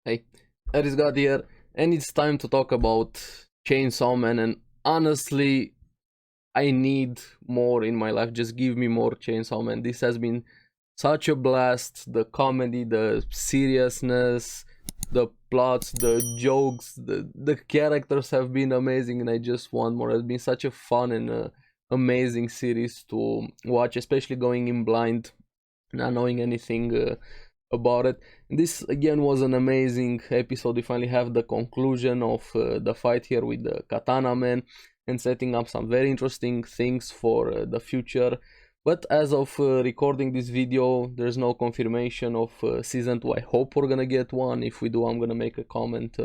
Hey, ARESxGOD here, and it's time to talk about Chainsaw Man. And honestly, I need more in my life. Just give me more Chainsaw Man. This has been such a blast. The comedy, the seriousness, the plots, the jokes, the characters have been amazing, and I just want more. It's been such a fun and amazing series to watch, especially going in blind, not knowing anything about it. And this again was an amazing episode. We finally have the conclusion of the fight here with the Katana Man and setting up some very interesting things for the future. But as of recording this video, there's no confirmation of season 2. I hope we're gonna get one. If we do, I'm gonna make a comment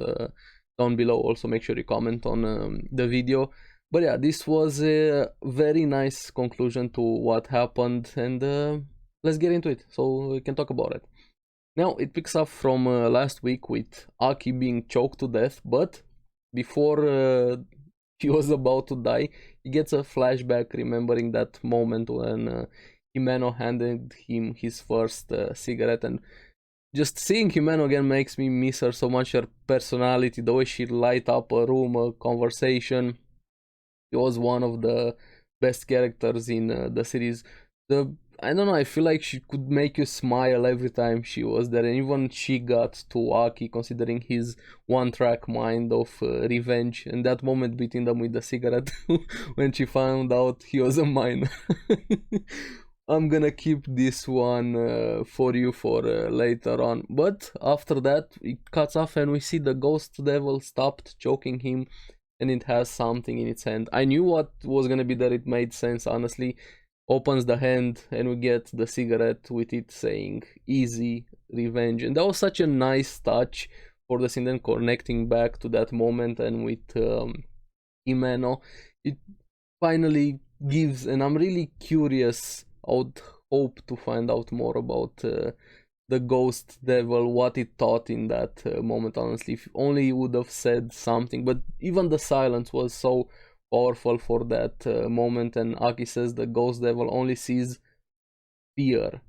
down below. Also make sure you comment on the video. But yeah, this was a very nice conclusion to what happened, and let's get into it so we can talk about it. Now it picks up from last week with Aki being choked to death, but before he was about to die, he gets a flashback remembering that moment when Himeno handed him his first cigarette, and just seeing Himeno again makes me miss her so much, her personality, the way she light up a room, a conversation. She was one of the best characters in the series. The I don't know, I feel like she could make you smile every time she was there, and even she got to Aki, considering his one-track mind of revenge, and that moment beating them with the cigarette when she found out he was a minor. I'm gonna keep this one for you for later on. But after that, it cuts off, and we see the ghost devil stopped choking him, and it has something in its hand. I knew what was gonna be there, it made sense, honestly. Opens the hand, and we get the cigarette with it saying easy revenge, and that was such a nice touch for the scene, then connecting back to that moment. And with Himeno, it finally gives, and I'm really curious. I would hope to find out more about the ghost devil, what it thought in that moment. Honestly, if only he would have said something, but even the silence was so powerful for that moment. And Aki says the ghost devil only sees fear,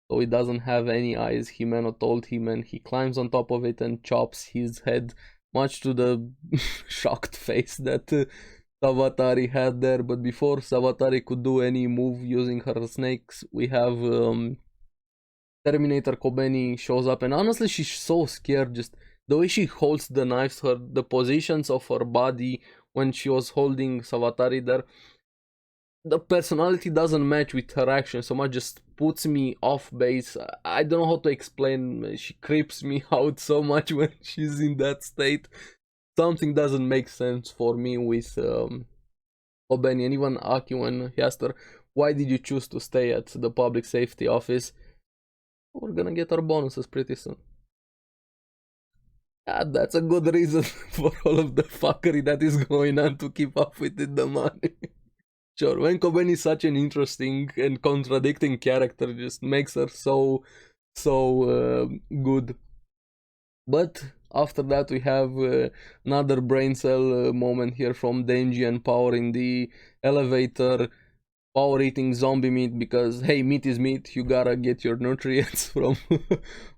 so it doesn't have any eyes. Himeno told him, and he climbs on top of it and chops his head, much to the shocked face that Savatari had there. But before Savatari could do any move using her snakes, we have Terminator Kobeni shows up, and honestly, she's so scared. Just the way she holds the knives, the positions of her body when she was holding Savatari there, the personality doesn't match with her action so much. Just puts me off base. I don't know how to explain. She creeps me out so much when she's in that state. Something doesn't make sense for me with Kobeni, and even Aki when he asked her, "Why did you choose to stay at the public safety office?" We're gonna get our bonuses pretty soon. Yeah, that's a good reason for all of the fuckery that is going on to keep up with the money. Sure, when Coben is such an interesting and contradicting character, just makes her so good. But after that, we have another brain cell moment here from Denji and Power in the elevator. Power eating zombie meat because hey, meat is meat, you gotta get your nutrients from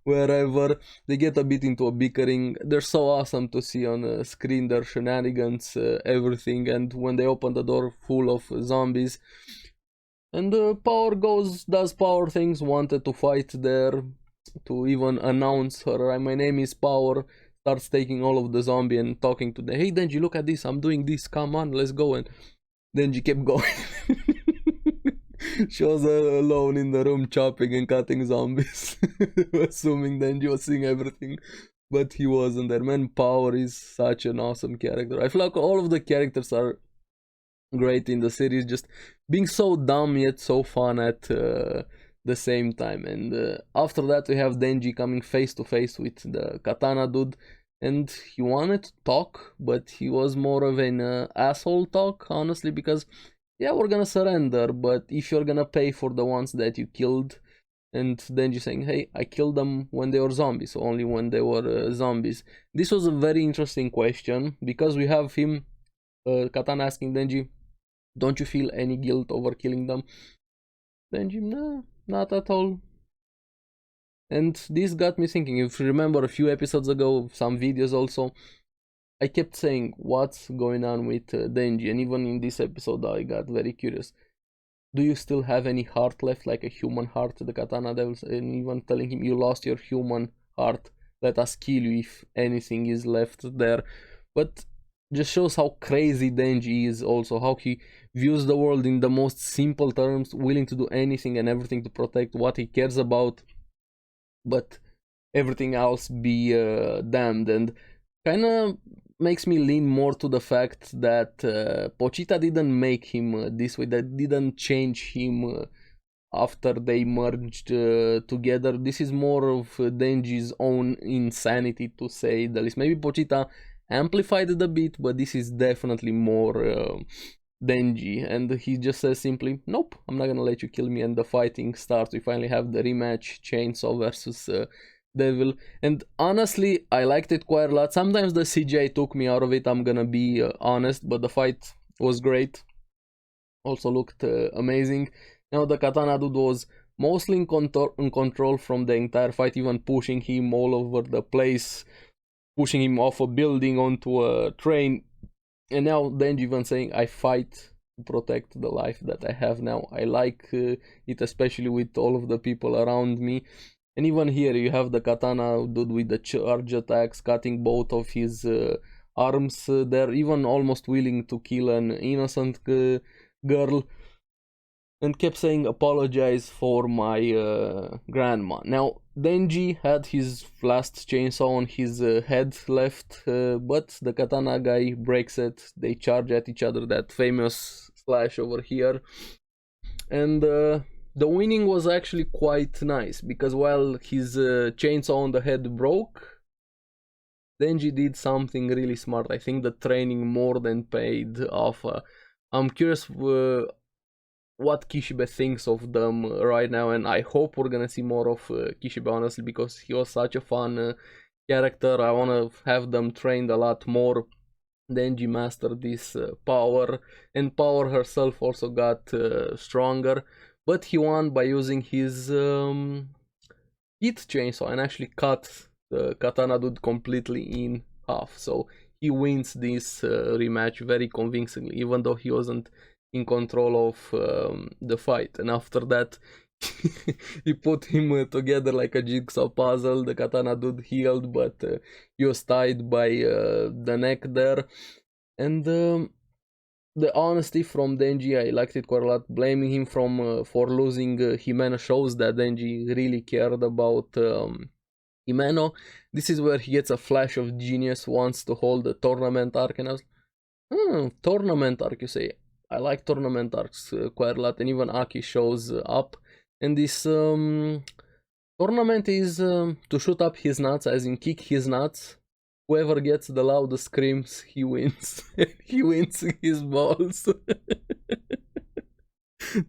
wherever. They get a bit into a bickering. They're so awesome to see on the screen, their shenanigans, everything. And when they open the door full of zombies, and Power does Power things, wanted to fight there, to even announce her, my name is Power, starts taking all of the zombie and talking to them. Hey Denji, look at this, I'm doing this, come on, let's go. And Denji kept going. She was alone in the room chopping and cutting zombies. Assuming Denji was seeing everything, but he wasn't there. Man, Power is such an awesome character. I feel like all of the characters are great in the series, just being so dumb yet so fun at the same time. And after that, we have Denji coming face to face with the Katana dude, and he wanted to talk, but he was more of an asshole talk, honestly, because yeah, we're gonna surrender, but if you're gonna pay for the ones that you killed. And Denji saying, hey, I killed them when they were zombies, so only when they were zombies. This was a very interesting question, because we have him, Katana, asking Denji, don't you feel any guilt over killing them? Denji, no, not at all. And this got me thinking. If you remember a few episodes ago, some videos also, I kept saying what's going on with Denji, and even in this episode I got very curious. Do you still have any heart left, like a human heart? The katana devils, and even telling him, you lost your human heart, let us kill you if anything is left there. But just shows how crazy Denji is, also how he views the world in the most simple terms, willing to do anything and everything to protect what he cares about, but everything else be damned. And kind of makes me lean more to the fact that Pochita didn't make him this way, that didn't change him after they merged together. This is more of Denji's own insanity, to say the least. Maybe Pochita amplified it a bit, but this is definitely more Denji, and he just says simply, nope, I'm not gonna let you kill me, and the fighting starts. We finally have the rematch, Chainsaw versus Devil, and honestly, I liked it quite a lot. Sometimes the CGI took me out of it, I'm gonna be honest, but the fight was great. Also looked amazing. Now the Katana dude was mostly in control from the entire fight, even pushing him all over the place, pushing him off a building onto a train. And now Denji even saying, I fight to protect the life that I have now. I like it, especially with all of the people around me. And even here you have the katana dude with the charge attacks, cutting both of his arms. They're even almost willing to kill an innocent girl. And kept saying, apologize for my grandma. Now, Denji had his last chainsaw on his head left, but the katana guy breaks it. They charge at each other, that famous slash over here. And the winning was actually quite nice, because while his chainsaw on the head broke, Denji did something really smart. I think the training more than paid off. I'm curious what Kishibe thinks of them right now, and I hope we're gonna see more of Kishibe, honestly, because he was such a fun character. I wanna have them trained a lot more. Denji mastered this power, and Power herself also got stronger, but he won by using his heat chainsaw and actually cut the katana dude completely in half. So he wins this rematch very convincingly, even though he wasn't in control of the fight. And after that, he put him together like a jigsaw puzzle. The katana dude healed, but he was tied by the neck there. And the honesty from Denji, I liked it quite a lot. Blaming him for losing Himeno shows that Denji really cared about Himeno. This is where he gets a flash of genius, wants to hold the tournament arc, and I was, tournament arc, you say? I like tournament arcs quite a lot, and even Aki shows up. And this tournament is to shoot up his nuts, as in kick his nuts. Whoever gets the loudest screams, he wins. He wins his balls.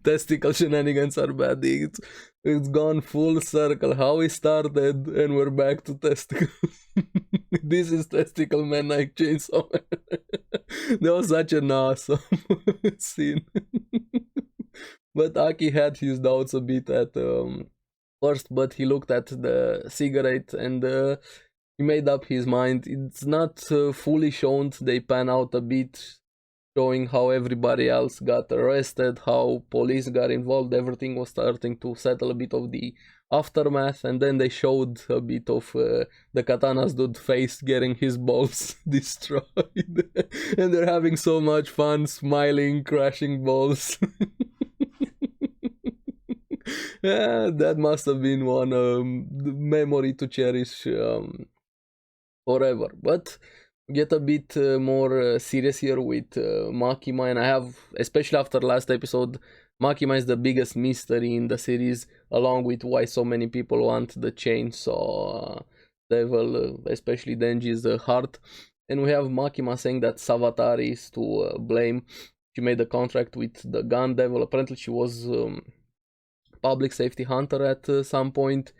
Testicle shenanigans are bad. It's gone full circle. How we started, and we're back to testicles. This is Testicle Man like Chainsaw Man. That was such an awesome scene. But Aki had his doubts a bit at first, but he looked at the cigarette and he made up his mind. It's not fully shown. They pan out a bit, showing how everybody else got arrested, how police got involved. Everything was starting to settle a bit of the aftermath, and then they showed a bit of the katana's dude face getting his balls destroyed. And they're having so much fun, smiling, crashing balls. Yeah, that must have been one memory to cherish forever. But get a bit more serious here with Makima, and I have, especially after last episode, Makima is the biggest mystery in the series, along with why so many people want the chainsaw devil, especially Denji's heart. And we have Makima saying that Savatari is to blame. She made a contract with the gun devil. Apparently she was public safety hunter at some point,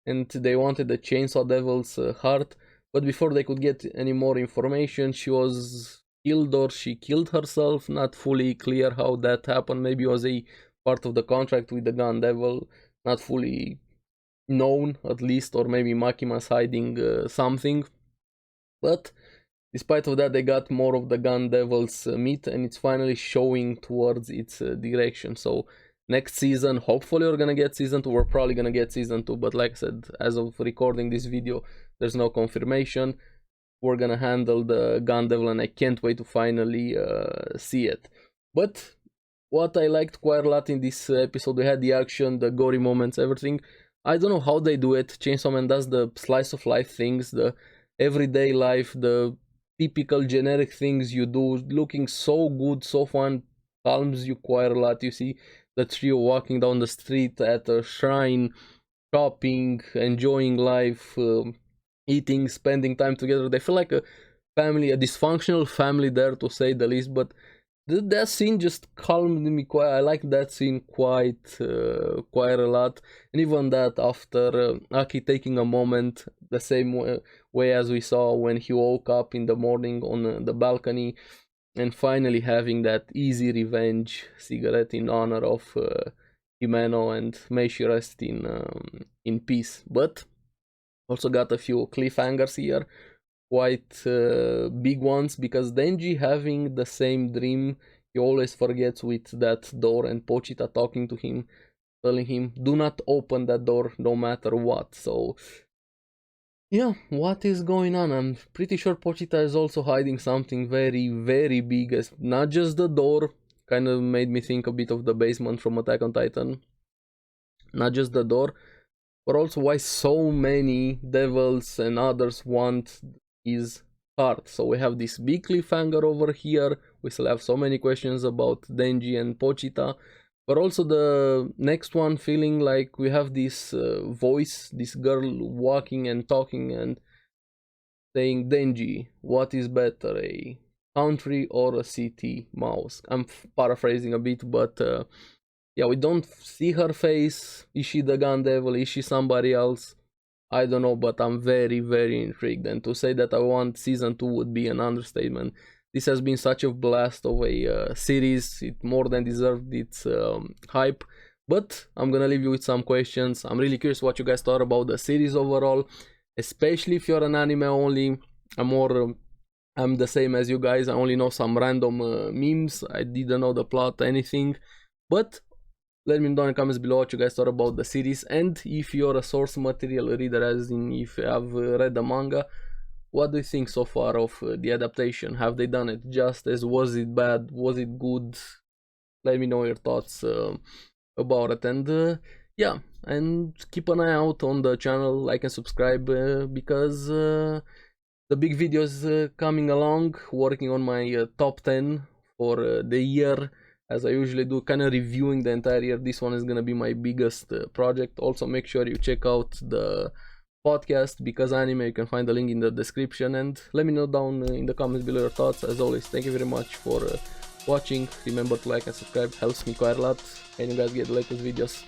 and they wanted the chainsaw devil's heart. But before they could get any more information, she was killed, or she killed herself. Not fully clear how that happened. Maybe it was a part of the contract with the gun devil. Not fully known at least, or maybe Makima's hiding something. But despite of that, they got more of the Gun Devil's meat, and it's finally showing towards its direction. So next season, hopefully we're gonna get season 2. We're probably gonna get season 2, but like I said, as of recording this video, there's no confirmation. We're gonna handle the Gun Devil, and I can't wait to finally see it. But what I liked quite a lot in this episode, we had the action, the gory moments, everything. I don't know how they do it. Chainsaw Man does the slice of life things, the everyday life, the typical generic things you do, looking so good, so fun, calms you quite a lot. You see the trio walking down the street at a shrine, shopping, enjoying life, eating, spending time together. They feel like a family, a dysfunctional family there, to say the least. But that scene just calmed me quite. I like that scene quite a lot. And even that after Aki taking a moment, the same way as we saw when he woke up in the morning on the balcony, and finally having that easy revenge cigarette in honor of Himeno, and may she rest in peace. But also got a few cliffhangers here, quite big ones, because Denji having the same dream he always forgets with that door, and Pochita talking to him, telling him do not open that door no matter what. So yeah, what is going on? I'm pretty sure Pochita is also hiding something very, very big. As not just the door, kind of made me think a bit of the basement from Attack on Titan. Not just the door, but also why so many devils and others want his heart. So we have this big cliffhanger over here. We still have so many questions about Denji and Pochita. But also the next one, feeling like we have this voice, this girl walking and talking and saying, Denji, what is better, a country or a city mouse? I'm paraphrasing a bit, but yeah, we don't see her face. Is she the Gun Devil? Is she somebody else? I don't know, but I'm very, very intrigued. And to say that I want season 2 would be an understatement. This has been such a blast of a series. It more than deserved its hype. But I'm gonna leave you with some questions. I'm really curious what you guys thought about the series overall, especially if you're an anime only. I'm the same as you guys. I only know some random memes. I didn't know the plot, anything. But let me know in the comments below what you guys thought about the series, and if you're a source material reader, as in if you have read the manga, what do you think so far of the adaptation? Have they done it justice? Was it bad? Was it good? Let me know your thoughts about it. And yeah, and keep an eye out on the channel, like and subscribe, because the big videos coming along, working on my top 10 for the year, as I usually do, kind of reviewing the entire year. This one is gonna be my biggest project. Also make sure you check out the podcast, Because Anime. You can find the link in the description, and let me know down in the comments below your thoughts. As always, thank you very much for watching. Remember to like and subscribe, helps me quite a lot, and you guys get the latest videos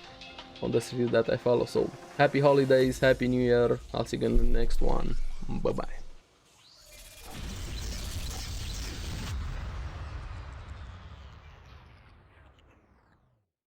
on the series that I follow. So happy holidays, happy new year. I'll see you in the next one. Bye bye.